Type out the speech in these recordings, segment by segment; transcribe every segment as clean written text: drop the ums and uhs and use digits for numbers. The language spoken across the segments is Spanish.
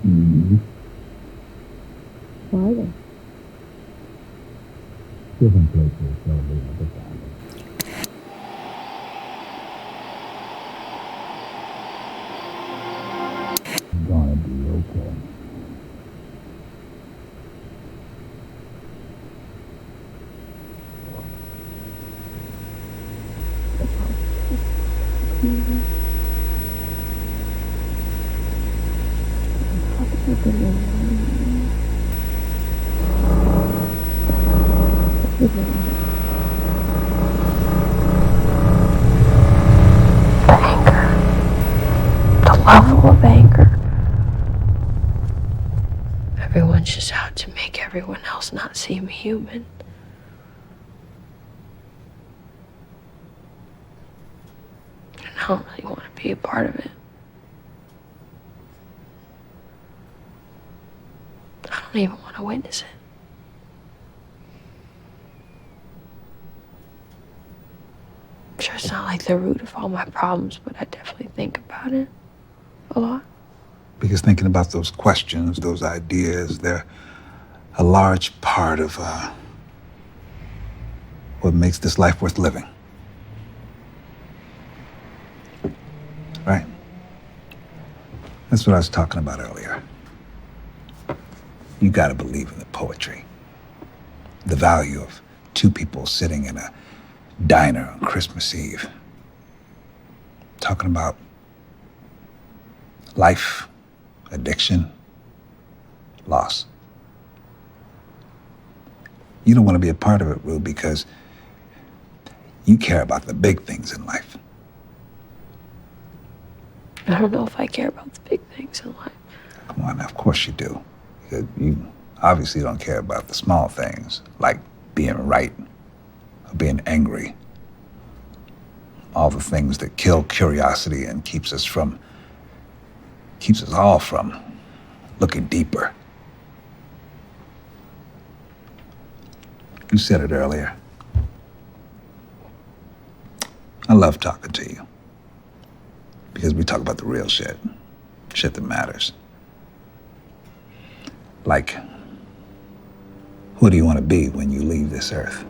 Mm-hmm. Why then? Different places, so we understand. Gonna be okay. The level of anger. Everyone's just out to make everyone else not seem human. And I don't really want to be a part of it. I don't even want to witness it. I'm sure it's not like the root of all my problems, but I definitely think about it a lot. Because thinking about those questions, those ideas, they're a large part of what makes this life worth living. Right? That's what I was talking about earlier. You gotta believe in the poetry. The value of two people sitting in a diner on Christmas Eve. Talking about life, addiction, loss. You don't want to be a part of it, Rue, because you care about the big things in life. I don't know if I care about the big things in life. Come on, now, of course you do. Because you obviously don't care about the small things, like being right or being angry. All the things that kill curiosity and keeps us all from looking deeper. You said it earlier. I love talking to you. Because we talk about the real shit. Shit that matters. Like, who do you want to be when you leave this earth?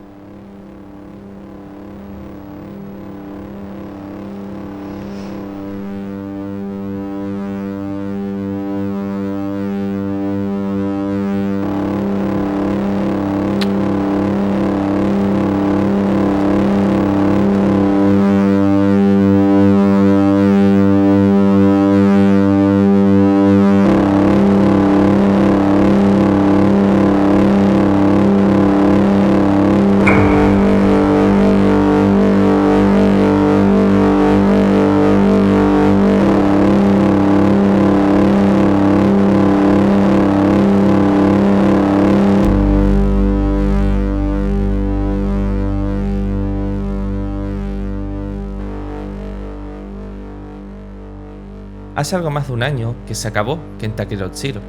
Hace algo más de un año que se acabó Kentucky Road Zero.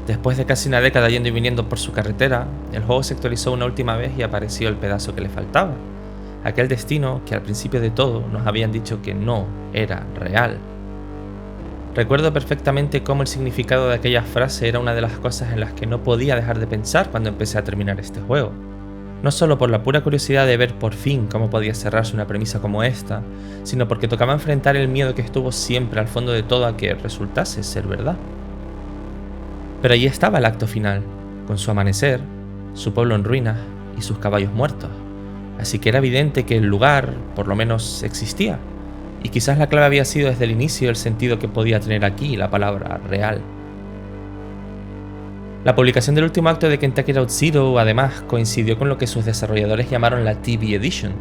Después de casi una década yendo y viniendo por su carretera, el juego se actualizó una última vez y apareció el pedazo que le faltaba. Aquel destino que al principio de todo nos habían dicho que no era real. Recuerdo perfectamente cómo el significado de aquella frase era una de las cosas en las que no podía dejar de pensar cuando empecé a terminar este juego. No solo por la pura curiosidad de ver por fin cómo podía cerrarse una premisa como esta, sino porque tocaba enfrentar el miedo que estuvo siempre al fondo de todo a que resultase ser verdad. Pero allí estaba el acto final, con su amanecer, su pueblo en ruinas y sus caballos muertos. Así que era evidente que el lugar, por lo menos, existía. Y quizás la clave había sido desde el inicio el sentido que podía tener aquí la palabra real. La publicación del último acto de Kentucky Road Zero, además, coincidió con lo que sus desarrolladores llamaron la TV Edition,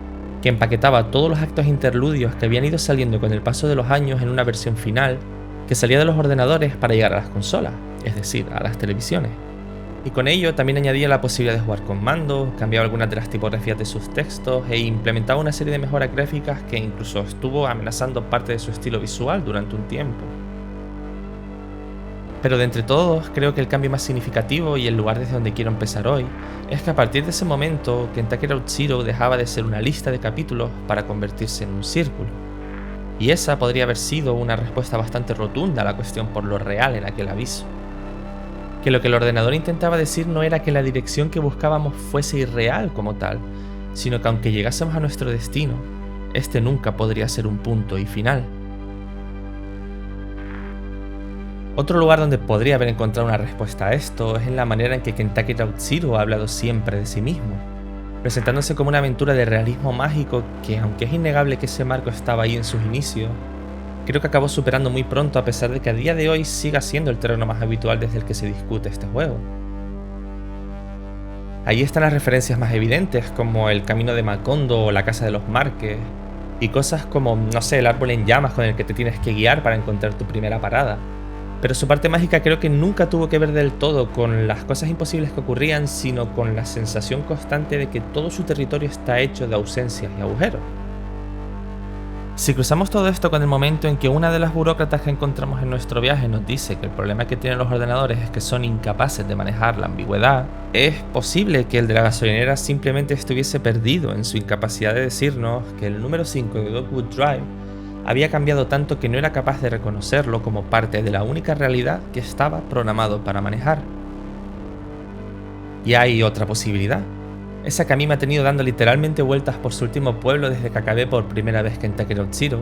que empaquetaba todos los actos interludios que habían ido saliendo con el paso de los años en una versión final que salía de los ordenadores para llegar a las consolas, es decir, a las televisiones. Y con ello también añadía la posibilidad de jugar con mando, cambiaba algunas de las tipografías de sus textos e implementaba una serie de mejoras gráficas que incluso estuvo amenazando parte de su estilo visual durante un tiempo. Pero de entre todos, creo que el cambio más significativo y el lugar desde donde quiero empezar hoy es que a partir de ese momento Kentucky Route Zero dejaba de ser una lista de capítulos para convertirse en un círculo. Y esa podría haber sido una respuesta bastante rotunda a la cuestión por lo real en aquel aviso. Que lo que el ordenador intentaba decir no era que la dirección que buscábamos fuese irreal como tal, sino que aunque llegásemos a nuestro destino, este nunca podría ser un punto y final. Otro lugar donde podría haber encontrado una respuesta a esto es en la manera en que Kentucky Route Zero ha hablado siempre de sí mismo, presentándose como una aventura de realismo mágico que, aunque es innegable que ese marco estaba ahí en sus inicios, creo que acabó superando muy pronto a pesar de que a día de hoy siga siendo el terreno más habitual desde el que se discute este juego. Ahí están las referencias más evidentes como el camino de Macondo o la casa de los Marques, y cosas como, no sé, el árbol en llamas con el que te tienes que guiar para encontrar tu primera parada. Pero su parte mágica creo que nunca tuvo que ver del todo con las cosas imposibles que ocurrían, sino con la sensación constante de que todo su territorio está hecho de ausencias y agujeros. Si cruzamos todo esto con el momento en que una de las burócratas que encontramos en nuestro viaje nos dice que el problema que tienen los ordenadores es que son incapaces de manejar la ambigüedad, es posible que el de la gasolinera simplemente estuviese perdido en su incapacidad de decirnos que el número 5 de Dogwood Drive había cambiado tanto que no era capaz de reconocerlo como parte de la única realidad que estaba programado para manejar. Y hay otra posibilidad. Esa que a mí me ha tenido dando literalmente vueltas por su último pueblo desde que acabé por primera vez Kentucky Route Zero,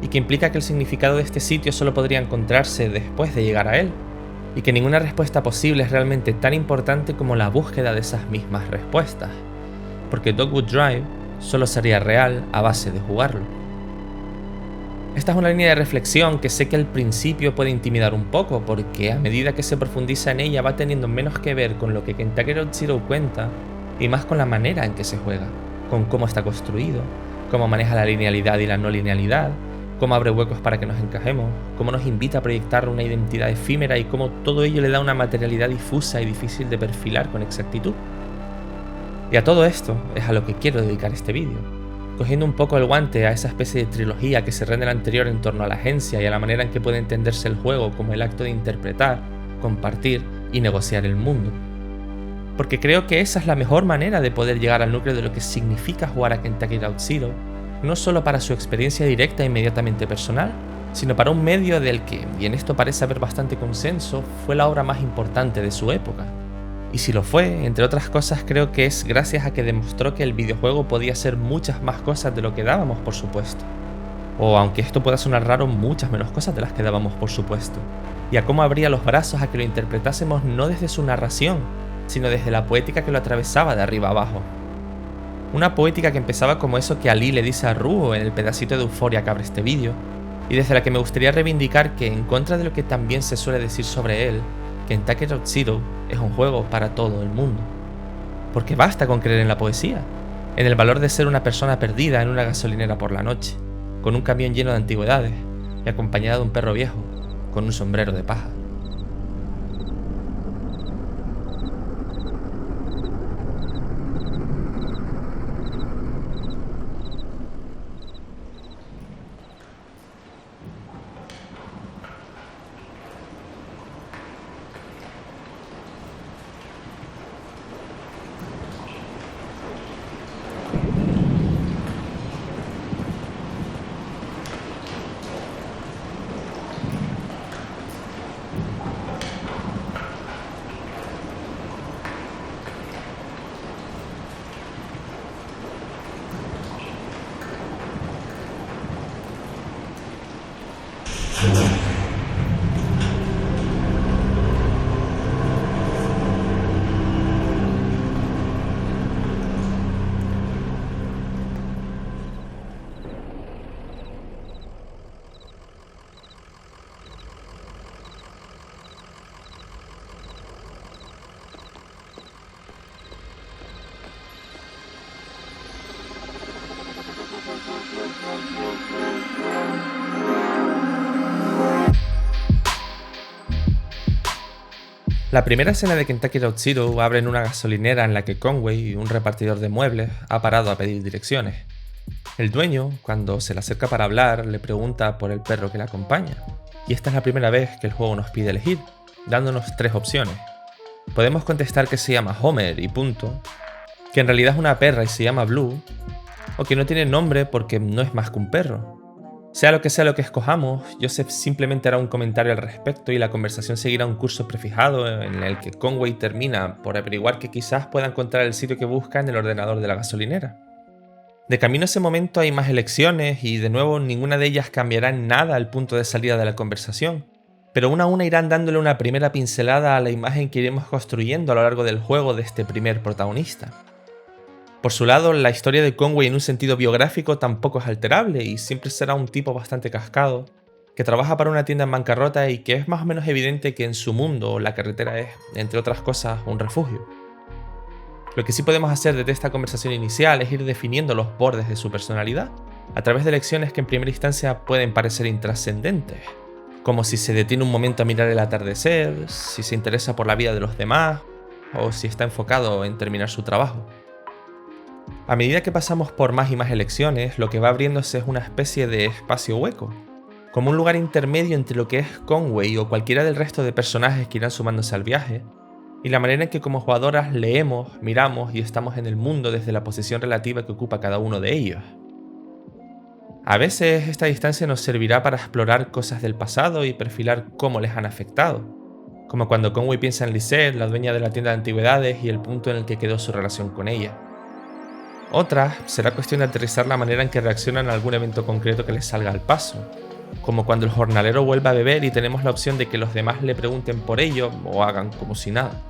y que implica que el significado de este sitio solo podría encontrarse después de llegar a él, y que ninguna respuesta posible es realmente tan importante como la búsqueda de esas mismas respuestas, porque Dogwood Drive solo sería real a base de jugarlo. Esta es una línea de reflexión que sé que al principio puede intimidar un poco, porque a medida que se profundiza en ella va teniendo menos que ver con lo que Kentucky Route Zero cuenta y más con la manera en que se juega, con cómo está construido, cómo maneja la linealidad y la no linealidad, cómo abre huecos para que nos encajemos, cómo nos invita a proyectar una identidad efímera y cómo todo ello le da una materialidad difusa y difícil de perfilar con exactitud. Y a todo esto es a lo que quiero dedicar este vídeo, cogiendo un poco el guante a esa especie de trilogía que cerré en el anterior en torno a la agencia y a la manera en que puede entenderse el juego como el acto de interpretar, compartir y negociar el mundo. Porque creo que esa es la mejor manera de poder llegar al núcleo de lo que significa jugar a Kentucky Route Zero, no solo para su experiencia directa e inmediatamente personal, sino para un medio del que, y en esto parece haber bastante consenso, fue la obra más importante de su época. Y si lo fue, entre otras cosas, creo que es gracias a que demostró que el videojuego podía ser muchas más cosas de lo que dábamos por supuesto. O, aunque esto pueda sonar raro, muchas menos cosas de las que dábamos por supuesto. Y a cómo abría los brazos a que lo interpretásemos no desde su narración, sino desde la poética que lo atravesaba de arriba abajo. Una poética que empezaba como eso que Ali le dice a Ruo en el pedacito de euforia que abre este vídeo, y desde la que me gustaría reivindicar que, en contra de lo que también se suele decir sobre él, Kentucky Route Zero es un juego para todo el mundo. Porque basta con creer en la poesía, en el valor de ser una persona perdida en una gasolinera por la noche, con un camión lleno de antigüedades y acompañada de un perro viejo con un sombrero de paja. La primera escena de Kentucky Road Zero abre en una gasolinera en la que Conway, un repartidor de muebles, ha parado a pedir direcciones. El dueño, cuando se le acerca para hablar, le pregunta por el perro que le acompaña. Y esta es la primera vez que el juego nos pide elegir, dándonos 3 opciones. Podemos contestar que se llama Homer y punto, que en realidad es una perra y se llama Blue, o que no tiene nombre porque no es más que un perro. Sea lo que escojamos, Joseph simplemente hará un comentario al respecto y la conversación seguirá un curso prefijado en el que Conway termina por averiguar que quizás pueda encontrar el sitio que busca en el ordenador de la gasolinera. De camino a ese momento hay más elecciones y de nuevo ninguna de ellas cambiará en nada el punto de salida de la conversación, pero una a una irán dándole una primera pincelada a la imagen que iremos construyendo a lo largo del juego de este primer protagonista. Por su lado, la historia de Conway en un sentido biográfico tampoco es alterable y siempre será un tipo bastante cascado, que trabaja para una tienda en bancarrota y que es más o menos evidente que en su mundo la carretera es, entre otras cosas, un refugio. Lo que sí podemos hacer desde esta conversación inicial es ir definiendo los bordes de su personalidad, a través de lecciones que en primera instancia pueden parecer intrascendentes, como si se detiene un momento a mirar el atardecer, si se interesa por la vida de los demás, o si está enfocado en terminar su trabajo. A medida que pasamos por más y más elecciones, lo que va abriéndose es una especie de espacio hueco, como un lugar intermedio entre lo que es Conway o cualquiera del resto de personajes que irán sumándose al viaje, y la manera en que como jugadoras leemos, miramos y estamos en el mundo desde la posición relativa que ocupa cada uno de ellos. A veces esta distancia nos servirá para explorar cosas del pasado y perfilar cómo les han afectado, como cuando Conway piensa en Lisette, la dueña de la tienda de antigüedades, y el punto en el que quedó su relación con ella. Otras será cuestión de aterrizar la manera en que reaccionan a algún evento concreto que les salga al paso, como cuando el jornalero vuelva a beber y tenemos la opción de que los demás le pregunten por ello o hagan como si nada.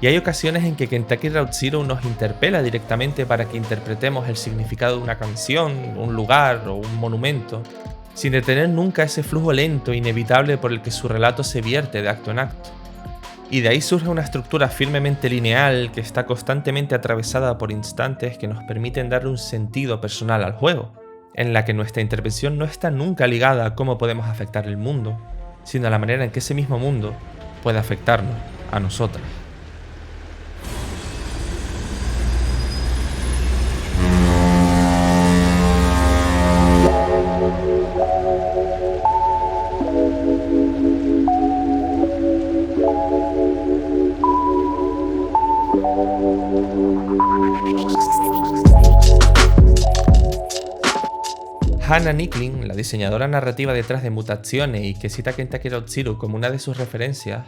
Y hay ocasiones en que Kentucky Road Zero nos interpela directamente para que interpretemos el significado de una canción, un lugar o un monumento, sin detener nunca ese flujo lento e inevitable por el que su relato se vierte de acto en acto. Y de ahí surge una estructura firmemente lineal que está constantemente atravesada por instantes que nos permiten darle un sentido personal al juego, en la que nuestra intervención no está nunca ligada a cómo podemos afectar el mundo, sino a la manera en que ese mismo mundo puede afectarnos a nosotras. Hannah Nicklin, la diseñadora narrativa detrás de Mutazione y que cita Kentucky Road Zero como una de sus referencias,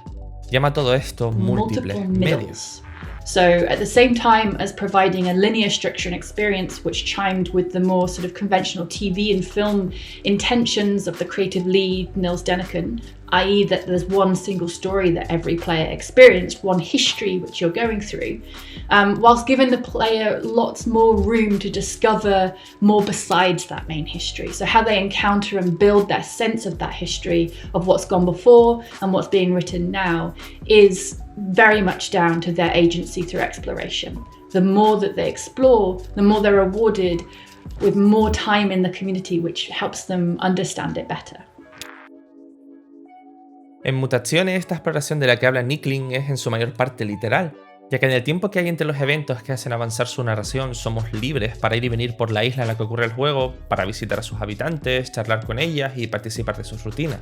llama todo esto múltiples medios. So at the same time as providing a linear structure and experience which chimed with the more sort of conventional TV and film intentions of the creative lead, Nils Deniken, i.e. that there's one single story that every player experienced, one history which you're going through, whilst giving the player lots more room to discover more besides that main history. So how they encounter and build their sense of that history, of what's gone before and what's being written now, is very much down to their agency through exploration. The more that they explore, the more they're rewarded with more time in the community, which helps them understand it better. En Mutazione, esta exploración de la que habla Nicklin es en su mayor parte literal, ya que en el tiempo que hay entre los eventos que hacen avanzar su narración somos libres para ir y venir por la isla en la que ocurre el juego, para visitar a sus habitantes, charlar con ellas y participar de sus rutinas.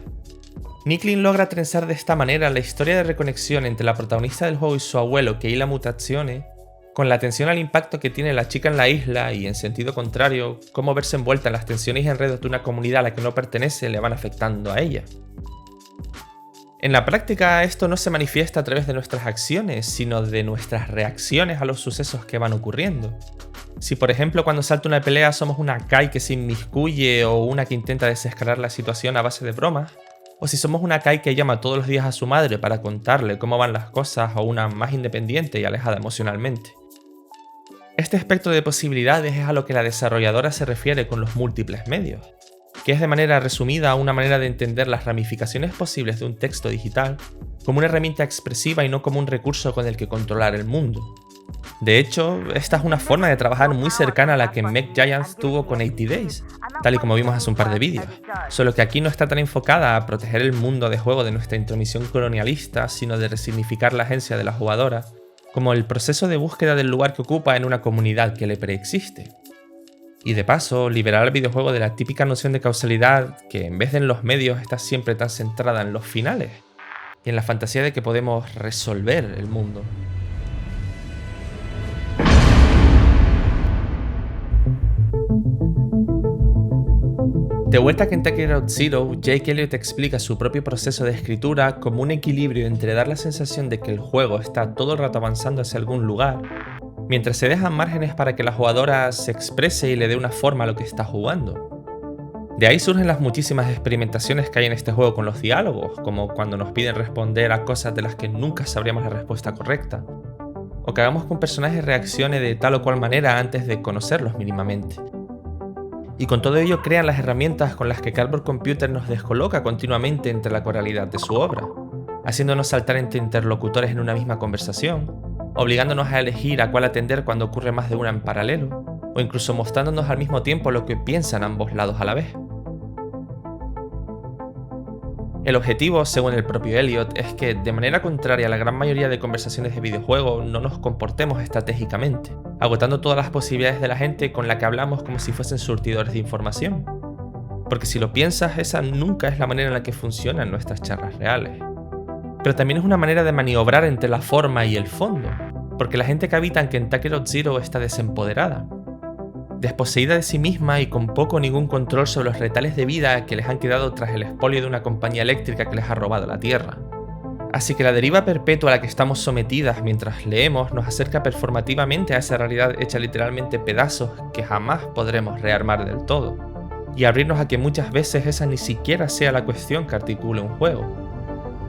Nicklin logra trenzar de esta manera la historia de reconexión entre la protagonista del juego y su abuelo que hila Mutazione, con la atención al impacto que tiene la chica en la isla y, en sentido contrario, cómo verse envuelta en las tensiones y enredos de una comunidad a la que no pertenece le van afectando a ella. En la práctica, esto no se manifiesta a través de nuestras acciones, sino de nuestras reacciones a los sucesos que van ocurriendo. Si, por ejemplo, cuando salta una pelea somos una Kai que se inmiscuye o una que intenta desescalar la situación a base de bromas, o si somos una Kai que llama todos los días a su madre para contarle cómo van las cosas, o una más independiente y alejada emocionalmente. Este espectro de posibilidades es a lo que la desarrolladora se refiere con los múltiples medios, que es de manera resumida una manera de entender las ramificaciones posibles de un texto digital como una herramienta expresiva y no como un recurso con el que controlar el mundo, De hecho, esta es una forma de trabajar muy cercana a la que Meg Giants tuvo con 80 Days, tal y como vimos hace un par de vídeos, solo que aquí no está tan enfocada a proteger el mundo de juego de nuestra intromisión colonialista, sino de resignificar la agencia de la jugadora, como el proceso de búsqueda del lugar que ocupa en una comunidad que le preexiste. Y de paso, liberar al videojuego de la típica noción de causalidad que en vez de en los medios está siempre tan centrada en los finales, y en la fantasía de que podemos resolver el mundo. De vuelta a Kentucky Route Zero, Jake Elliott explica su propio proceso de escritura como un equilibrio entre dar la sensación de que el juego está todo el rato avanzando hacia algún lugar, mientras se dejan márgenes para que la jugadora se exprese y le dé una forma a lo que está jugando. De ahí surgen las muchísimas experimentaciones que hay en este juego con los diálogos, como cuando nos piden responder a cosas de las que nunca sabríamos la respuesta correcta, o que hagamos que un personaje reaccione de tal o cual manera antes de conocerlos mínimamente. Y con todo ello crean las herramientas con las que Cardboard Computer nos descoloca continuamente entre la coralidad de su obra, haciéndonos saltar entre interlocutores en una misma conversación, obligándonos a elegir a cuál atender cuando ocurre más de una en paralelo, o incluso mostrándonos al mismo tiempo lo que piensan ambos lados a la vez. El objetivo, según el propio Elliott, es que, de manera contraria a la gran mayoría de conversaciones de videojuegos, no nos comportemos estratégicamente, agotando todas las posibilidades de la gente con la que hablamos como si fuesen surtidores de información. Porque si lo piensas, esa nunca es la manera en la que funcionan nuestras charlas reales. Pero también es una manera de maniobrar entre la forma y el fondo, porque la gente que habita en Kentucky Route Zero está desempoderada, desposeída de sí misma y con poco o ningún control sobre los retales de vida que les han quedado tras el expolio de una compañía eléctrica que les ha robado la tierra. Así que la deriva perpetua a la que estamos sometidas mientras leemos nos acerca performativamente a esa realidad hecha literalmente pedazos que jamás podremos rearmar del todo, y abrirnos a que muchas veces esa ni siquiera sea la cuestión que articule un juego,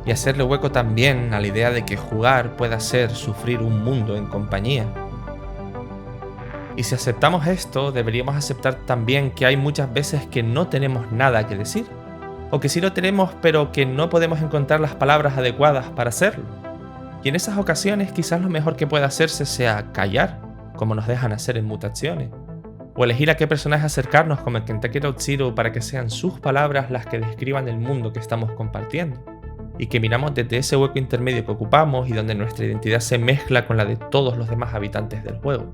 y hacerle hueco también a la idea de que jugar pueda ser sufrir un mundo en compañía. Y si aceptamos esto, deberíamos aceptar también que hay muchas veces que no tenemos nada que decir, o que sí lo tenemos pero que no podemos encontrar las palabras adecuadas para hacerlo. Y en esas ocasiones quizás lo mejor que pueda hacerse sea callar, como nos dejan hacer en Mutaciones, o elegir a qué personaje acercarnos como en Kentucky Route Zero para que sean sus palabras las que describan el mundo que estamos compartiendo, y que miramos desde ese hueco intermedio que ocupamos y donde nuestra identidad se mezcla con la de todos los demás habitantes del juego.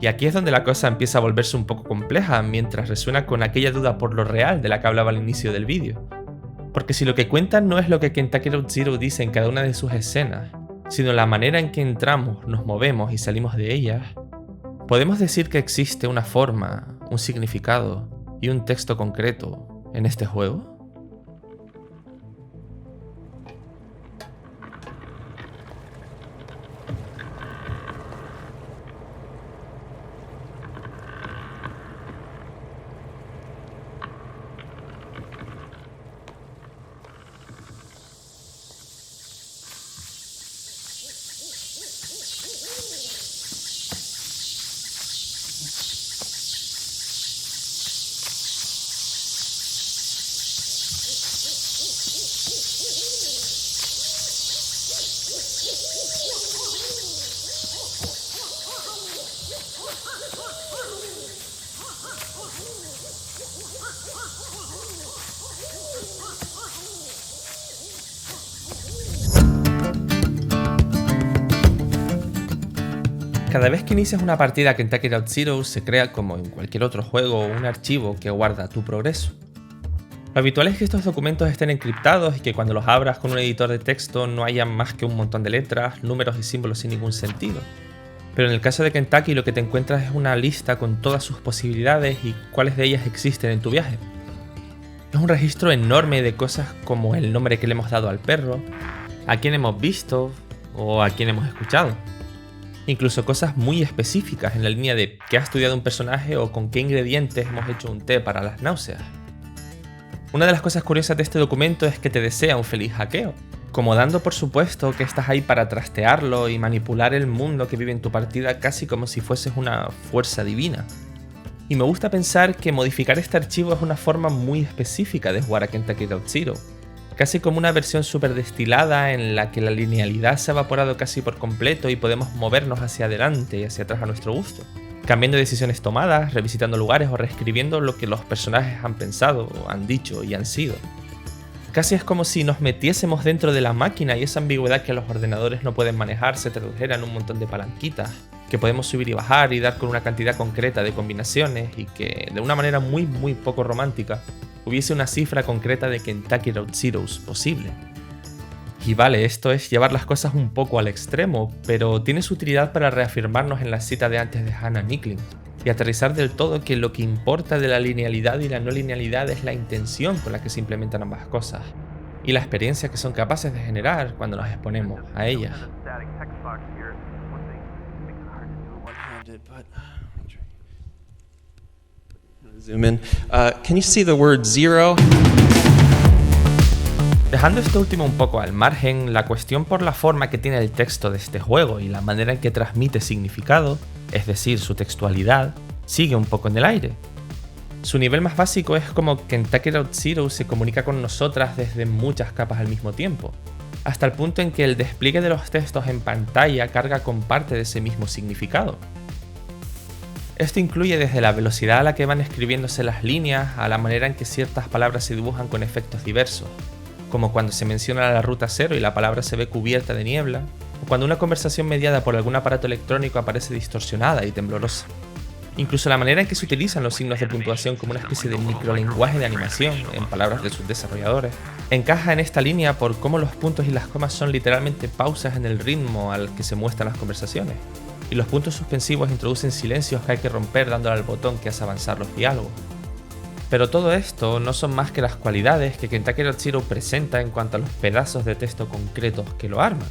Y aquí es donde la cosa empieza a volverse un poco compleja mientras resuena con aquella duda por lo real de la que hablaba al inicio del vídeo. Porque si lo que cuentan no es lo que Kentucky Route Zero dice en cada una de sus escenas, sino la manera en que entramos, nos movemos y salimos de ellas, podemos decir que existe una forma, un significado y un texto concreto en este juego. Cada vez que inicias una partida Kentucky Route Zero se crea, como en cualquier otro juego, un archivo que guarda tu progreso. Lo habitual es que estos documentos estén encriptados y que cuando los abras con un editor de texto no haya más que un montón de letras, números y símbolos sin ningún sentido. Pero en el caso de Kentucky lo que te encuentras es una lista con todas sus posibilidades y cuáles de ellas existen en tu viaje. Es un registro enorme de cosas como el nombre que le hemos dado al perro, a quién hemos visto o a quién hemos escuchado. Incluso cosas muy específicas en la línea de qué ha estudiado un personaje o con qué ingredientes hemos hecho un té para las náuseas. Una de las cosas curiosas de este documento es que te desea un feliz hackeo, como dando por supuesto que estás ahí para trastearlo y manipular el mundo que vive en tu partida casi como si fueses una fuerza divina. Y me gusta pensar que modificar este archivo es una forma muy específica de jugar a Kentucky Route Zero, casi como una versión súper destilada en la que la linealidad se ha evaporado casi por completo y podemos movernos hacia adelante y hacia atrás a nuestro gusto, cambiando decisiones tomadas, revisitando lugares o reescribiendo lo que los personajes han pensado, han dicho y han sido. Casi es como si nos metiésemos dentro de la máquina y esa ambigüedad que los ordenadores no pueden manejar se tradujera en un montón de palanquitas, que podemos subir y bajar y dar con una cantidad concreta de combinaciones y que, de una manera muy poco romántica, hubiese una cifra concreta de Kentucky Road Zeros posible. Y vale, esto es llevar las cosas un poco al extremo, pero tiene su utilidad para reafirmarnos en la cita de antes de Hannah Nicklin y aterrizar del todo que lo que importa de la linealidad y la no linealidad es la intención con la que se implementan ambas cosas y la experiencia que son capaces de generar cuando nos exponemos a ellas. Zoom in. Can you see the word zero? Dejando esto último un poco al margen, la cuestión por la forma que tiene el texto de este juego y la manera en que transmite significado, es decir, su textualidad, sigue un poco en el aire. Su nivel más básico es como Kentucky Road Zero se comunica con nosotras desde muchas capas al mismo tiempo, hasta el punto en que el despliegue de los textos en pantalla carga con parte de ese mismo significado. Esto incluye desde la velocidad a la que van escribiéndose las líneas a la manera en que ciertas palabras se dibujan con efectos diversos, como cuando se menciona la ruta 0 y la palabra se ve cubierta de niebla, o cuando una conversación mediada por algún aparato electrónico aparece distorsionada y temblorosa. Incluso la manera en que se utilizan los signos de puntuación como una especie de microlenguaje de animación, en palabras de sus desarrolladores, encaja en esta línea por cómo los puntos y las comas son literalmente pausas en el ritmo al que se muestran las conversaciones, y los puntos suspensivos introducen silencios que hay que romper dándole al botón que hace avanzar los diálogos. Pero todo esto no son más que las cualidades que Kentucky Road Zero presenta en cuanto a los pedazos de texto concretos que lo arman,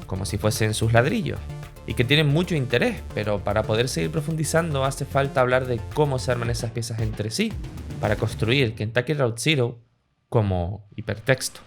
como si fuesen sus ladrillos, y que tienen mucho interés, pero para poder seguir profundizando hace falta hablar de cómo se arman esas piezas entre sí, para construir Kentucky Road Zero como hipertexto.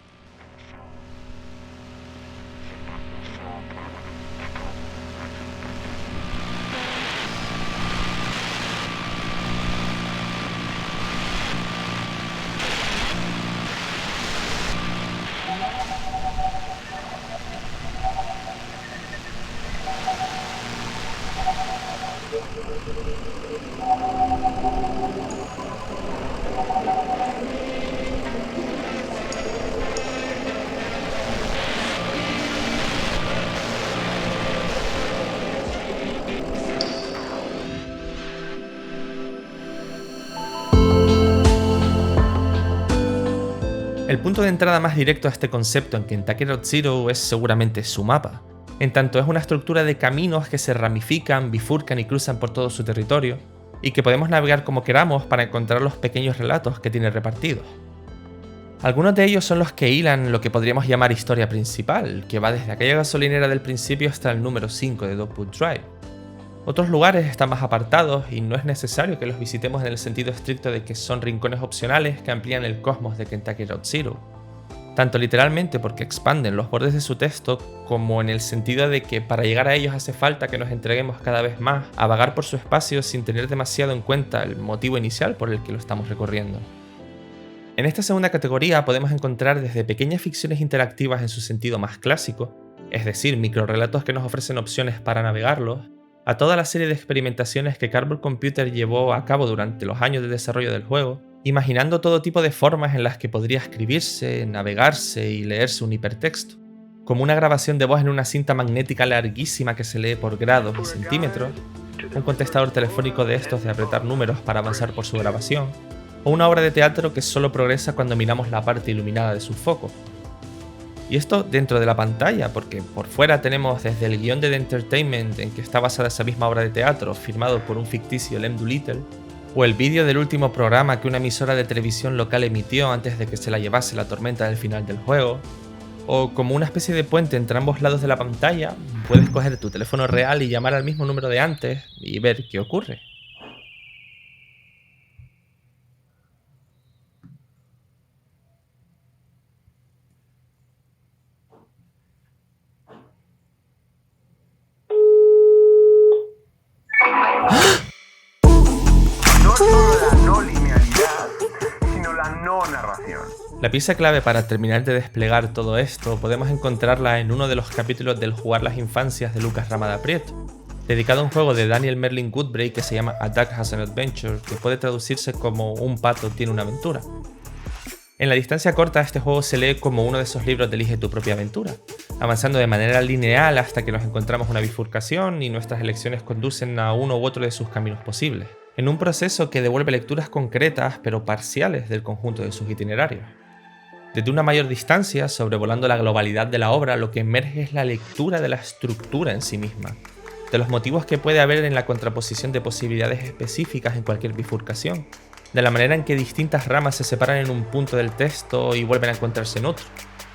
El punto de entrada más directo a este concepto en Kentucky Road Zero es seguramente su mapa, en tanto es una estructura de caminos que se ramifican, bifurcan y cruzan por todo su territorio, y que podemos navegar como queramos para encontrar los pequeños relatos que tiene repartidos. Algunos de ellos son los que hilan lo que podríamos llamar historia principal, que va desde aquella gasolinera del principio hasta el número 5 de Dogwood Drive. Otros lugares están más apartados y no es necesario que los visitemos en el sentido estricto de que son rincones opcionales que amplían el cosmos de Kentucky Road Zero, tanto literalmente porque expanden los bordes de su texto, como en el sentido de que para llegar a ellos hace falta que nos entreguemos cada vez más a vagar por su espacio sin tener demasiado en cuenta el motivo inicial por el que lo estamos recorriendo. En esta segunda categoría podemos encontrar desde pequeñas ficciones interactivas en su sentido más clásico, es decir, microrelatos que nos ofrecen opciones para navegarlos, a toda la serie de experimentaciones que Cardboard Computer llevó a cabo durante los años de desarrollo del juego, imaginando todo tipo de formas en las que podría escribirse, navegarse y leerse un hipertexto, como una grabación de voz en una cinta magnética larguísima que se lee por grados y centímetros, un contestador telefónico de estos de apretar números para avanzar por su grabación, o una obra de teatro que solo progresa cuando miramos la parte iluminada de su foco. Y esto dentro de la pantalla, porque por fuera tenemos desde el guión de The Entertainment en que está basada esa misma obra de teatro, firmado por un ficticio Lem Doolittle, o el vídeo del último programa que una emisora de televisión local emitió antes de que se la llevase la tormenta del final del juego, o como una especie de puente entre ambos lados de la pantalla, puedes coger tu teléfono real y llamar al mismo número de antes y ver qué ocurre. No solo la no linealidad, sino la no narrativa. narración. La pieza clave para terminar de desplegar todo esto podemos encontrarla en uno de los capítulos del Jugar las Infancias de Lucas Ramada Prieto, dedicado a un juego de Daniel Merlin Goodbray que se llama A Duck Has an Adventure, que puede traducirse como Un pato tiene una aventura. En la distancia corta, este juego se lee como uno de esos libros de Elige tu propia aventura, avanzando de manera lineal hasta que nos encontramos una bifurcación y nuestras elecciones conducen a uno u otro de sus caminos posibles, en un proceso que devuelve lecturas concretas pero parciales del conjunto de sus itinerarios. Desde una mayor distancia, sobrevolando la globalidad de la obra, lo que emerge es la lectura de la estructura en sí misma, de los motivos que puede haber en la contraposición de posibilidades específicas en cualquier bifurcación, de la manera en que distintas ramas se separan en un punto del texto y vuelven a encontrarse en otro,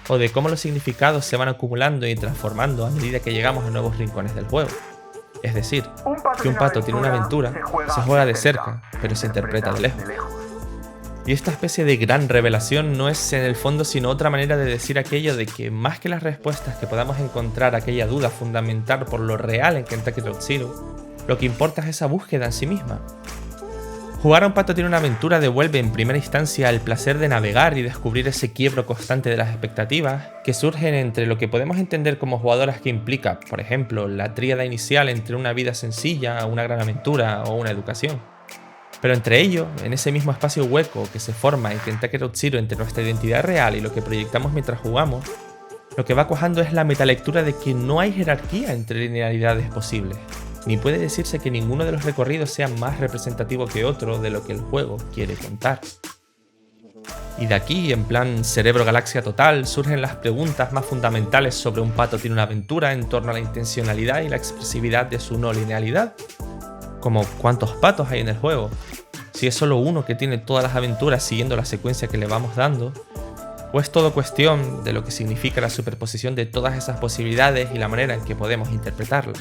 o de cómo los significados se van acumulando y transformando a medida que llegamos a nuevos rincones del juego. Es decir, que un pato tiene una aventura, se juega de cerca, pero se interpreta de lejos. Y esta especie de gran revelación no es en el fondo sino otra manera de decir aquello de que más que las respuestas que podamos encontrar a aquella duda fundamental por lo real en Kentucky Road Zero, lo que importa es esa búsqueda en sí misma. Jugar a un pato tiene una aventura devuelve en primera instancia el placer de navegar y descubrir ese quiebro constante de las expectativas que surgen entre lo que podemos entender como jugadoras que implica, por ejemplo, la tríada inicial entre una vida sencilla, una gran aventura o una educación. Pero entre ello, en ese mismo espacio hueco que se forma en Kentucky Road Zero entre nuestra identidad real y lo que proyectamos mientras jugamos, lo que va cuajando es la metalectura de que no hay jerarquía entre linealidades posibles, ni puede decirse que ninguno de los recorridos sea más representativo que otro de lo que el juego quiere contar. Y de aquí, en plan cerebro galaxia total, surgen las preguntas más fundamentales sobre un pato tiene una aventura en torno a la intencionalidad y la expresividad de su no linealidad. Como ¿cuántos patos hay en el juego? Si es solo uno que tiene todas las aventuras siguiendo la secuencia que le vamos dando, ¿o es todo cuestión de lo que significa la superposición de todas esas posibilidades y la manera en que podemos interpretarla?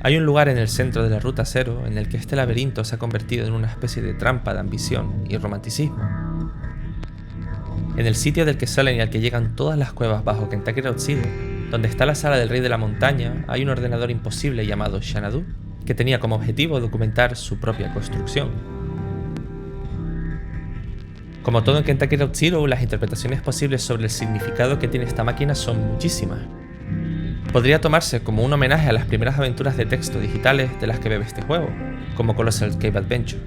Hay un lugar en el centro de la Ruta Cero en el que este laberinto se ha convertido en una especie de trampa de ambición y romanticismo. En el sitio del que salen y al que llegan todas las cuevas bajo Kentucky Road Zero, donde está la sala del Rey de la Montaña, hay un ordenador imposible llamado Xanadu, que tenía como objetivo documentar su propia construcción. Como todo en Kentucky Road Zero, las interpretaciones posibles sobre el significado que tiene esta máquina son muchísimas. Podría tomarse como un homenaje a las primeras aventuras de texto digitales de las que bebe este juego, como Colossal Cave Adventure,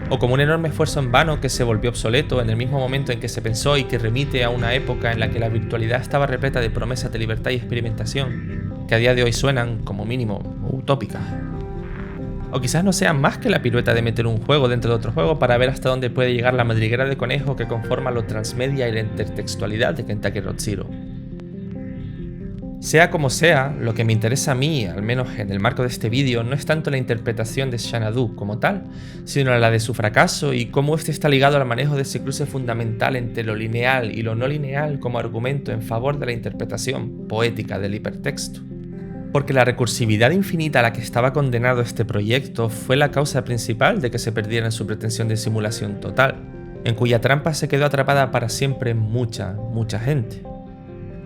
o como un enorme esfuerzo en vano que se volvió obsoleto en el mismo momento en que se pensó y que remite a una época en la que la virtualidad estaba repleta de promesas de libertad y experimentación, que a día de hoy suenan, como mínimo, utópicas. O quizás no sean más que la pirueta de meter un juego dentro de otro juego para ver hasta dónde puede llegar la madriguera de conejo que conforma lo transmedia y la intertextualidad de Kentucky Road Zero. Sea como sea, lo que me interesa a mí, al menos en el marco de este vídeo, no es tanto la interpretación de Xanadu como tal, sino la de su fracaso y cómo este está ligado al manejo de ese cruce fundamental entre lo lineal y lo no lineal como argumento en favor de la interpretación poética del hipertexto. Porque la recursividad infinita a la que estaba condenado este proyecto fue la causa principal de que se perdiera en su pretensión de simulación total, en cuya trampa se quedó atrapada para siempre mucha gente.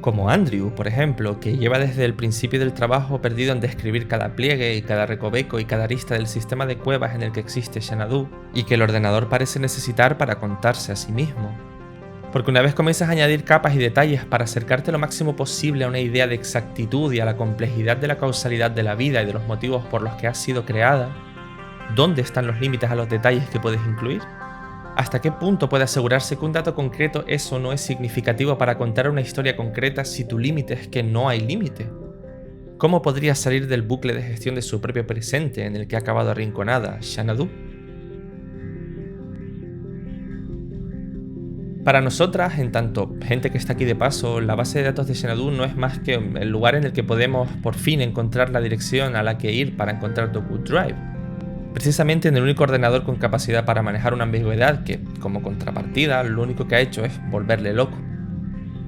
Como Andrew, por ejemplo, que lleva desde el principio del trabajo perdido en describir cada pliegue y cada recoveco y cada arista del sistema de cuevas en el que existe Xanadu, y que el ordenador parece necesitar para contarse a sí mismo. Porque una vez comienzas a añadir capas y detalles para acercarte lo máximo posible a una idea de exactitud y a la complejidad de la causalidad de la vida y de los motivos por los que ha sido creada, ¿dónde están los límites a los detalles que puedes incluir? ¿Hasta qué punto puede asegurarse que un dato concreto es o no es significativo para contar una historia concreta si tu límite es que no hay límite? ¿Cómo podría salir del bucle de gestión de su propio presente en el que ha acabado arrinconada Xanadu? Para nosotras, en tanto gente que está aquí de paso, la base de datos de Xanadu no es más que el lugar en el que podemos por fin encontrar la dirección a la que ir para encontrar Dogwood Drive. Precisamente en el único ordenador con capacidad para manejar una ambigüedad que, como contrapartida, lo único que ha hecho es volverle loco.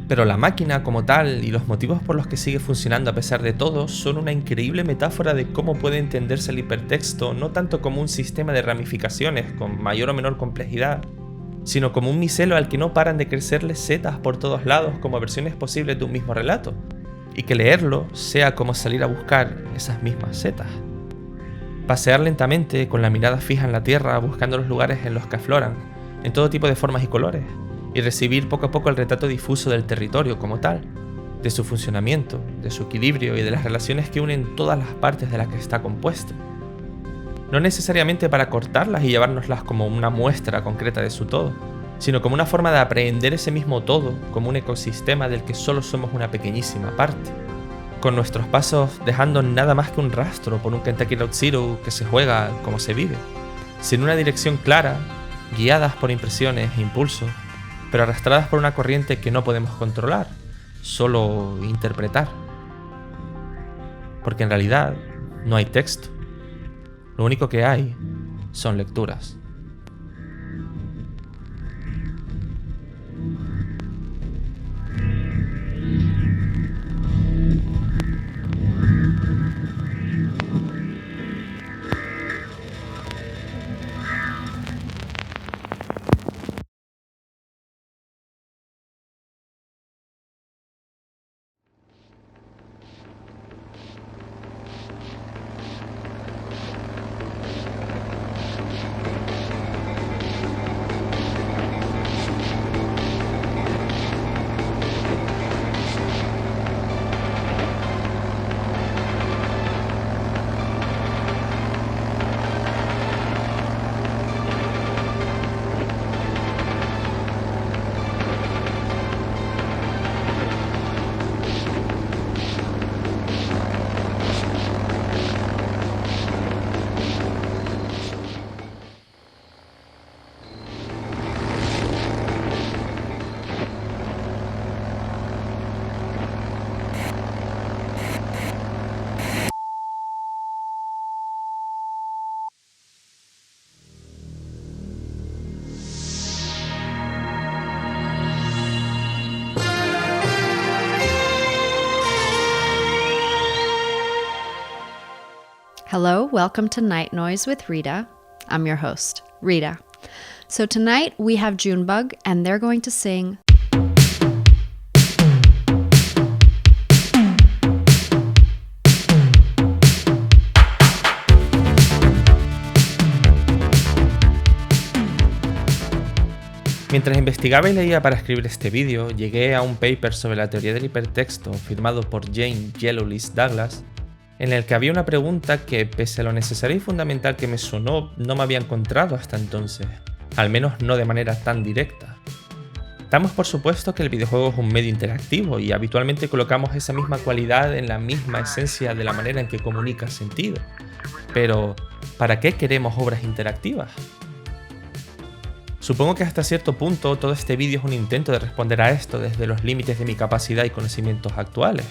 Pero la máquina como tal y los motivos por los que sigue funcionando a pesar de todo son una increíble metáfora de cómo puede entenderse el hipertexto no tanto como un sistema de ramificaciones con mayor o menor complejidad, sino como un micelo al que no paran de crecerle setas por todos lados como versiones posibles de un mismo relato, y que leerlo sea como salir a buscar esas mismas setas. Pasear lentamente con la mirada fija en la tierra buscando los lugares en los que afloran, en todo tipo de formas y colores, y recibir poco a poco el retrato difuso del territorio como tal, de su funcionamiento, de su equilibrio y de las relaciones que unen todas las partes de las que está compuesto. No necesariamente para cortarlas y llevárnoslas como una muestra concreta de su todo, sino como una forma de aprehender ese mismo todo como un ecosistema del que solo somos una pequeñísima parte, con nuestros pasos dejando nada más que un rastro por un Kentucky Route Zero que se juega como se vive, sin una dirección clara, guiadas por impresiones e impulsos, pero arrastradas por una corriente que no podemos controlar, solo interpretar. Porque en realidad no hay texto. Lo único que hay son lecturas. Hello, welcome to Night Noise with Rita. I'm your host, Rita. So tonight we have Junebug and they're going to sing Mientras investigaba y leía para escribir este vídeo, llegué a un paper sobre la teoría del hipertexto firmado por Jane Yellowlees Douglas, en el que había una pregunta que, pese a lo necesaria y fundamental que me sonó, no me había encontrado hasta entonces, al menos no de manera tan directa. Damos por supuesto que el videojuego es un medio interactivo y habitualmente colocamos esa misma cualidad en la misma esencia de la manera en que comunica sentido. Pero, ¿para qué queremos obras interactivas? Supongo que hasta cierto punto todo este vídeo es un intento de responder a esto desde los límites de mi capacidad y conocimientos actuales.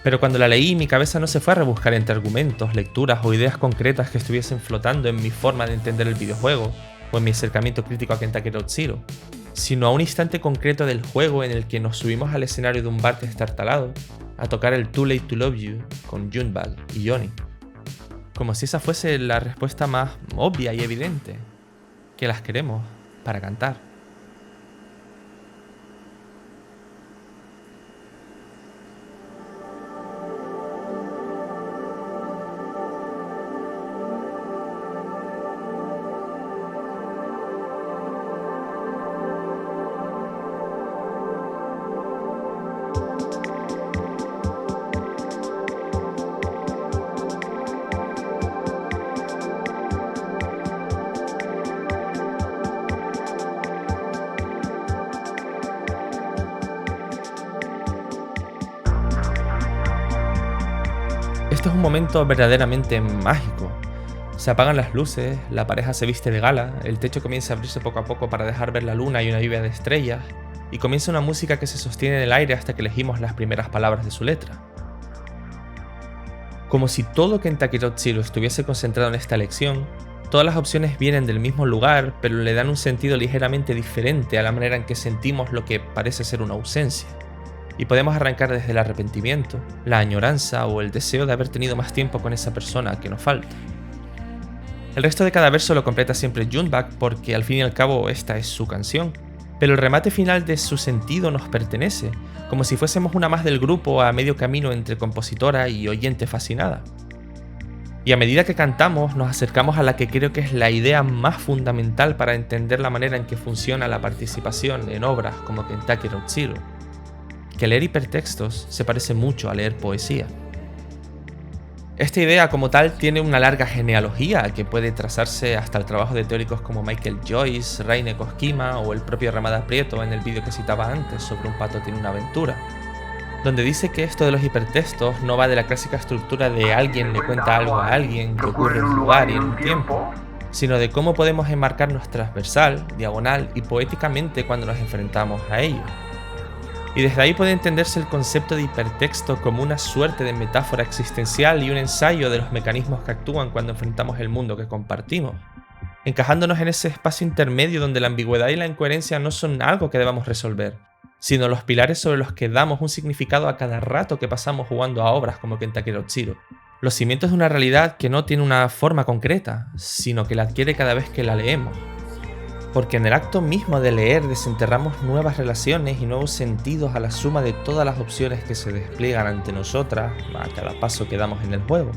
Pero cuando la leí, mi cabeza no se fue a rebuscar entre argumentos, lecturas o ideas concretas que estuviesen flotando en mi forma de entender el videojuego o en mi acercamiento crítico a Kentucky Route Zero, sino a un instante concreto del juego en el que nos subimos al escenario de un bar destartalado a tocar el Too Late to Love You con Junebug y Johnny. Como si esa fuese la respuesta más obvia y evidente, que las queremos para cantar. Este es un momento verdaderamente mágico. Se apagan las luces, la pareja se viste de gala, el techo comienza a abrirse poco a poco para dejar ver la luna y una lluvia de estrellas, y comienza una música que se sostiene en el aire hasta que elegimos las primeras palabras de su letra. Como si todo Kentucky Route Zero estuviese concentrado en esta elección, todas las opciones vienen del mismo lugar, pero le dan un sentido ligeramente diferente a la manera en que sentimos lo que parece ser una ausencia. Y podemos arrancar desde el arrepentimiento, la añoranza o el deseo de haber tenido más tiempo con esa persona que nos falta. El resto de cada verso lo completa siempre Junebug porque al fin y al cabo esta es su canción, pero el remate final de su sentido nos pertenece, como si fuésemos una más del grupo a medio camino entre compositora y oyente fascinada. Y a medida que cantamos nos acercamos a la que creo que es la idea más fundamental para entender la manera en que funciona la participación en obras como Kentucky Road Zero, que leer hipertextos se parece mucho a leer poesía. Esta idea como tal tiene una larga genealogía que puede trazarse hasta el trabajo de teóricos como Michael Joyce, Reine Koskima o el propio Ramada Prieto en el vídeo que citaba antes sobre Un pato tiene una aventura, donde dice que esto de los hipertextos no va de la clásica estructura de alguien le cuenta algo a alguien que ocurre en un lugar y en un tiempo, sino de cómo podemos enmarcarnos transversal, diagonal y poéticamente cuando nos enfrentamos a ello. Y desde ahí puede entenderse el concepto de hipertexto como una suerte de metáfora existencial y un ensayo de los mecanismos que actúan cuando enfrentamos el mundo que compartimos, encajándonos en ese espacio intermedio donde la ambigüedad y la incoherencia no son algo que debamos resolver, sino los pilares sobre los que damos un significado a cada rato que pasamos jugando a obras como Kentucky Road Zero, los cimientos de una realidad que no tiene una forma concreta, sino que la adquiere cada vez que la leemos. Porque en el acto mismo de leer desenterramos nuevas relaciones y nuevos sentidos a la suma de todas las opciones que se despliegan ante nosotras a cada paso que damos en el juego.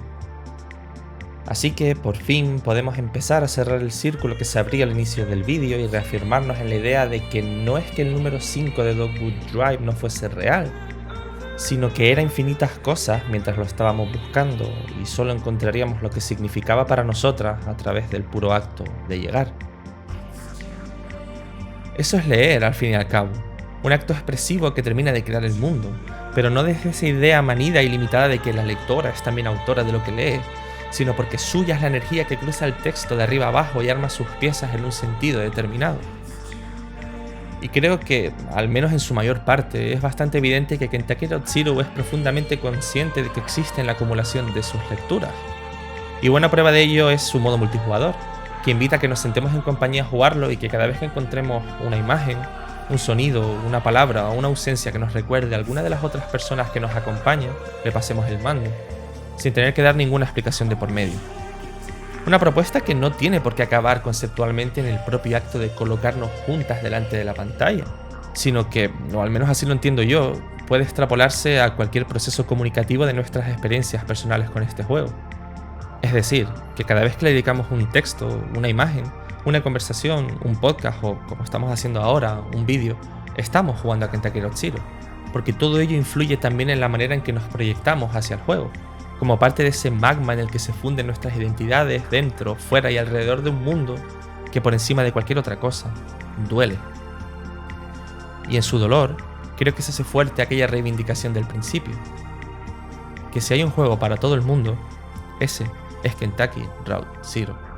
Así que, por fin, podemos empezar a cerrar el círculo que se abría al inicio del vídeo y reafirmarnos en la idea de que no es que el número 5 de Dogwood Drive no fuese real, sino que era infinitas cosas mientras lo estábamos buscando y solo encontraríamos lo que significaba para nosotras a través del puro acto de llegar. Eso es leer, al fin y al cabo, un acto expresivo que termina de crear el mundo, pero no desde esa idea manida y limitada de que la lectora es también autora de lo que lee, sino porque suya es la energía que cruza el texto de arriba abajo y arma sus piezas en un sentido determinado. Y creo que, al menos en su mayor parte, es bastante evidente que Kentucky Road Zero es profundamente consciente de que existe en la acumulación de sus lecturas. Y buena prueba de ello es su modo multijugador, que invita a que nos sentemos en compañía a jugarlo y que cada vez que encontremos una imagen, un sonido, una palabra o una ausencia que nos recuerde a alguna de las otras personas que nos acompañan, le pasemos el mando, sin tener que dar ninguna explicación de por medio. Una propuesta que no tiene por qué acabar conceptualmente en el propio acto de colocarnos juntas delante de la pantalla, sino que, o al menos así lo entiendo yo, puede extrapolarse a cualquier proceso comunicativo de nuestras experiencias personales con este juego. Es decir, que cada vez que le dedicamos un texto, una imagen, una conversación, un podcast o, como estamos haciendo ahora, un vídeo, estamos jugando a Kentucky Road Zero, porque todo ello influye también en la manera en que nos proyectamos hacia el juego, como parte de ese magma en el que se funden nuestras identidades dentro, fuera y alrededor de un mundo que por encima de cualquier otra cosa, duele. Y en su dolor, creo que se hace fuerte aquella reivindicación del principio, que si hay un juego para todo el mundo, ese es Kentucky Road Zero.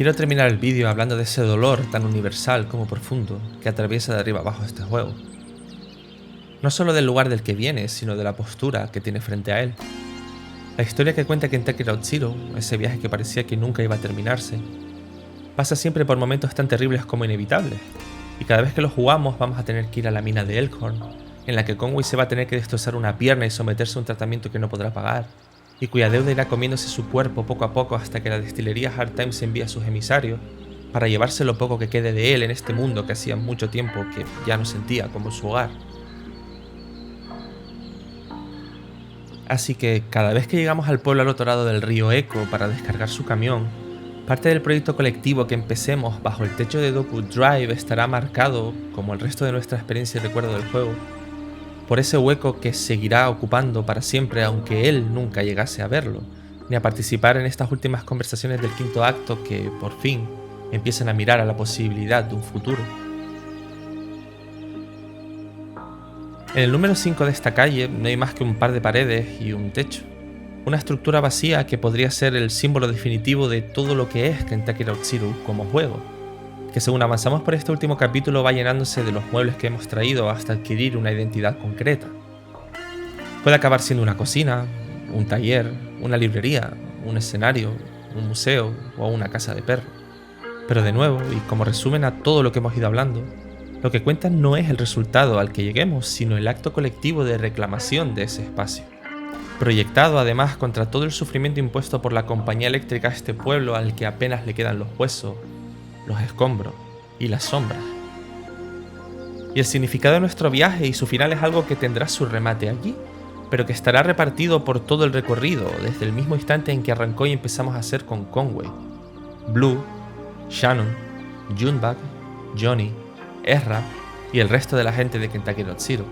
Quiero terminar el vídeo hablando de ese dolor tan universal como profundo que atraviesa de arriba abajo este juego. No solo del lugar del que viene, sino de la postura que tiene frente a él. La historia que cuenta Kentucky Road Zero, ese viaje que parecía que nunca iba a terminarse, pasa siempre por momentos tan terribles como inevitables, y cada vez que lo jugamos vamos a tener que ir a la mina de Elkhorn, en la que Conway se va a tener que destrozar una pierna y someterse a un tratamiento que no podrá pagar, y cuya deuda irá comiéndose su cuerpo poco a poco hasta que la destilería Hard Times envía a sus emisarios para llevarse lo poco que quede de él en este mundo que hacía mucho tiempo que ya no sentía como su hogar. Así que cada vez que llegamos al pueblo al otro lado del río Echo para descargar su camión, Parte del proyecto colectivo que empecemos bajo el techo de Doku Drive estará marcado, como el resto de nuestra experiencia y recuerdo del juego, por ese hueco que seguirá ocupando para siempre aunque él nunca llegase a verlo, ni a participar en estas últimas conversaciones del quinto acto que, por fin, empiezan a mirar a la posibilidad de un futuro. En el número 5 de esta calle no hay más que un par de paredes y un techo. Una estructura vacía que podría ser el símbolo definitivo de todo lo que es Kentucky Road Zero como juego, que según avanzamos por este último capítulo va llenándose de los muebles que hemos traído hasta adquirir una identidad concreta. Puede acabar siendo una cocina, un taller, una librería, un escenario, un museo o una casa de perro. Pero de nuevo, y como resumen a todo lo que hemos ido hablando, lo que cuenta no es el resultado al que lleguemos, sino el acto colectivo de reclamación de ese espacio. Proyectado además contra todo el sufrimiento impuesto por la compañía eléctrica a este pueblo al que apenas le quedan los huesos, los escombros y las sombras. Y el significado de nuestro viaje y su final es algo que tendrá su remate aquí, pero que estará repartido por todo el recorrido, desde el mismo instante en que arrancó y empezamos a hacer con Conway, Blue, Shannon, Junebug, Johnny, Ezra y el resto de la gente de Kentucky Road Zero.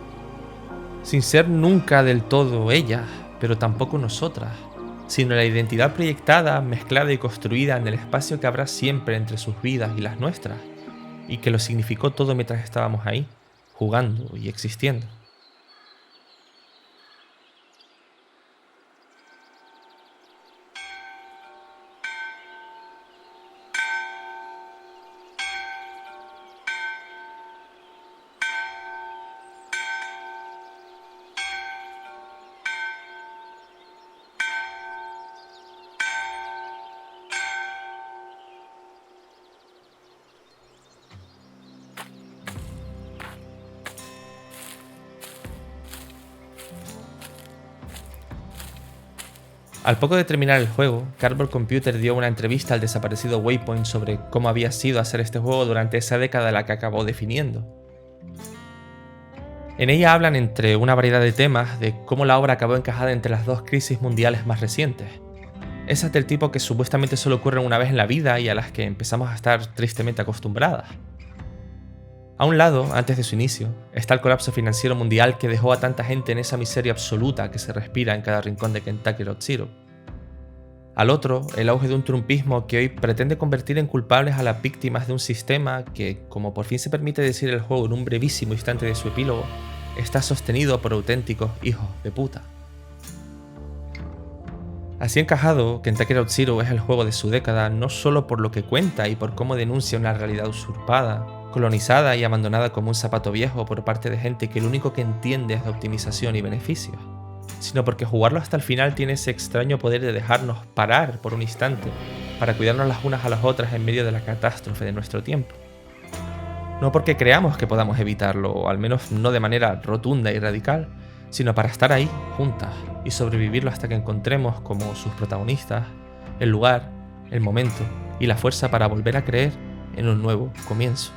Sin ser nunca del todo ellas, pero tampoco nosotras, sino la identidad proyectada, mezclada y construida en el espacio que habrá siempre entre sus vidas y las nuestras, y que lo significó todo mientras estábamos ahí, jugando y existiendo. Al poco de terminar el juego, Cardboard Computer dio una entrevista al desaparecido Waypoint sobre cómo había sido hacer este juego durante esa década a la que acabó definiendo. En ella hablan entre una variedad de temas de cómo la obra acabó encajada entre las dos crisis mundiales más recientes. Esas del tipo que supuestamente solo ocurren una vez en la vida y a las que empezamos a estar tristemente acostumbradas. A un lado, antes de su inicio, está el colapso financiero mundial que dejó a tanta gente en esa miseria absoluta que se respira en cada rincón de Kentucky Road Zero. Al otro, el auge de un trumpismo que hoy pretende convertir en culpables a las víctimas de un sistema que, como por fin se permite decir el juego en un brevísimo instante de su epílogo, está sostenido por auténticos hijos de puta. Así encajado, Kentucky Road Zero es el juego de su década no solo por lo que cuenta y por cómo denuncia una realidad usurpada, colonizada y abandonada como un zapato viejo por parte de gente que lo único que entiende es de optimización y beneficios, sino porque jugarlo hasta el final tiene ese extraño poder de dejarnos parar por un instante para cuidarnos las unas a las otras en medio de la catástrofe de nuestro tiempo. No porque creamos que podamos evitarlo, o al menos no de manera rotunda y radical, sino para estar ahí, juntas, y sobrevivirlo hasta que encontremos como sus protagonistas el lugar, el momento y la fuerza para volver a creer en un nuevo comienzo.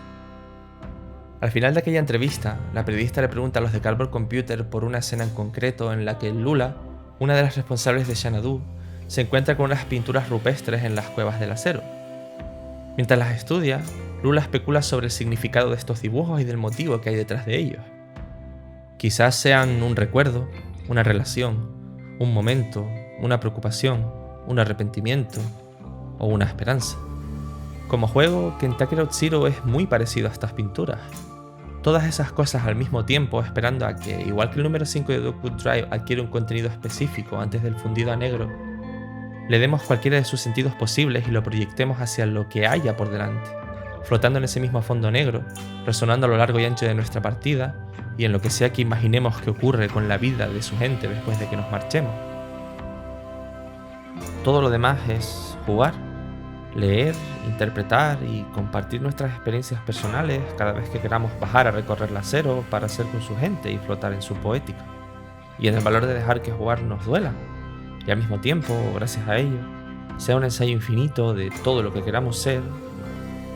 Al final de aquella entrevista, la periodista le pregunta a los de Cardboard Computer por una escena en concreto en la que Lula, una de las responsables de Xanadu, se encuentra con unas pinturas rupestres en las cuevas del acero. Mientras las estudia, Lula especula sobre el significado de estos dibujos y del motivo que hay detrás de ellos. Quizás sean un recuerdo, una relación, un momento, una preocupación, un arrepentimiento o una esperanza. Como juego, Kentucky Road Zero es muy parecido a estas pinturas. Todas esas cosas al mismo tiempo, esperando a que, igual que el número 5 de Dogwood Drive adquiere un contenido específico antes del fundido a negro, le demos cualquiera de sus sentidos posibles y lo proyectemos hacia lo que haya por delante, flotando en ese mismo fondo negro, resonando a lo largo y ancho de nuestra partida y en lo que sea que imaginemos que ocurre con la vida de su gente después de que nos marchemos. Todo lo demás es jugar, leer, interpretar y compartir nuestras experiencias personales cada vez que queramos bajar a recorrer el acero para ser con su gente y flotar en su poética. Y en el valor de dejar que jugar nos duela, y al mismo tiempo, gracias a ello, sea un ensayo infinito de todo lo que queramos ser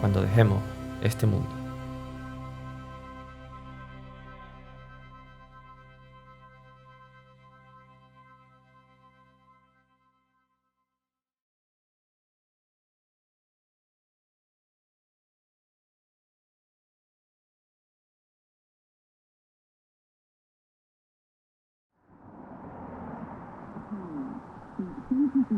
cuando dejemos este mundo. Thank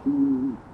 you.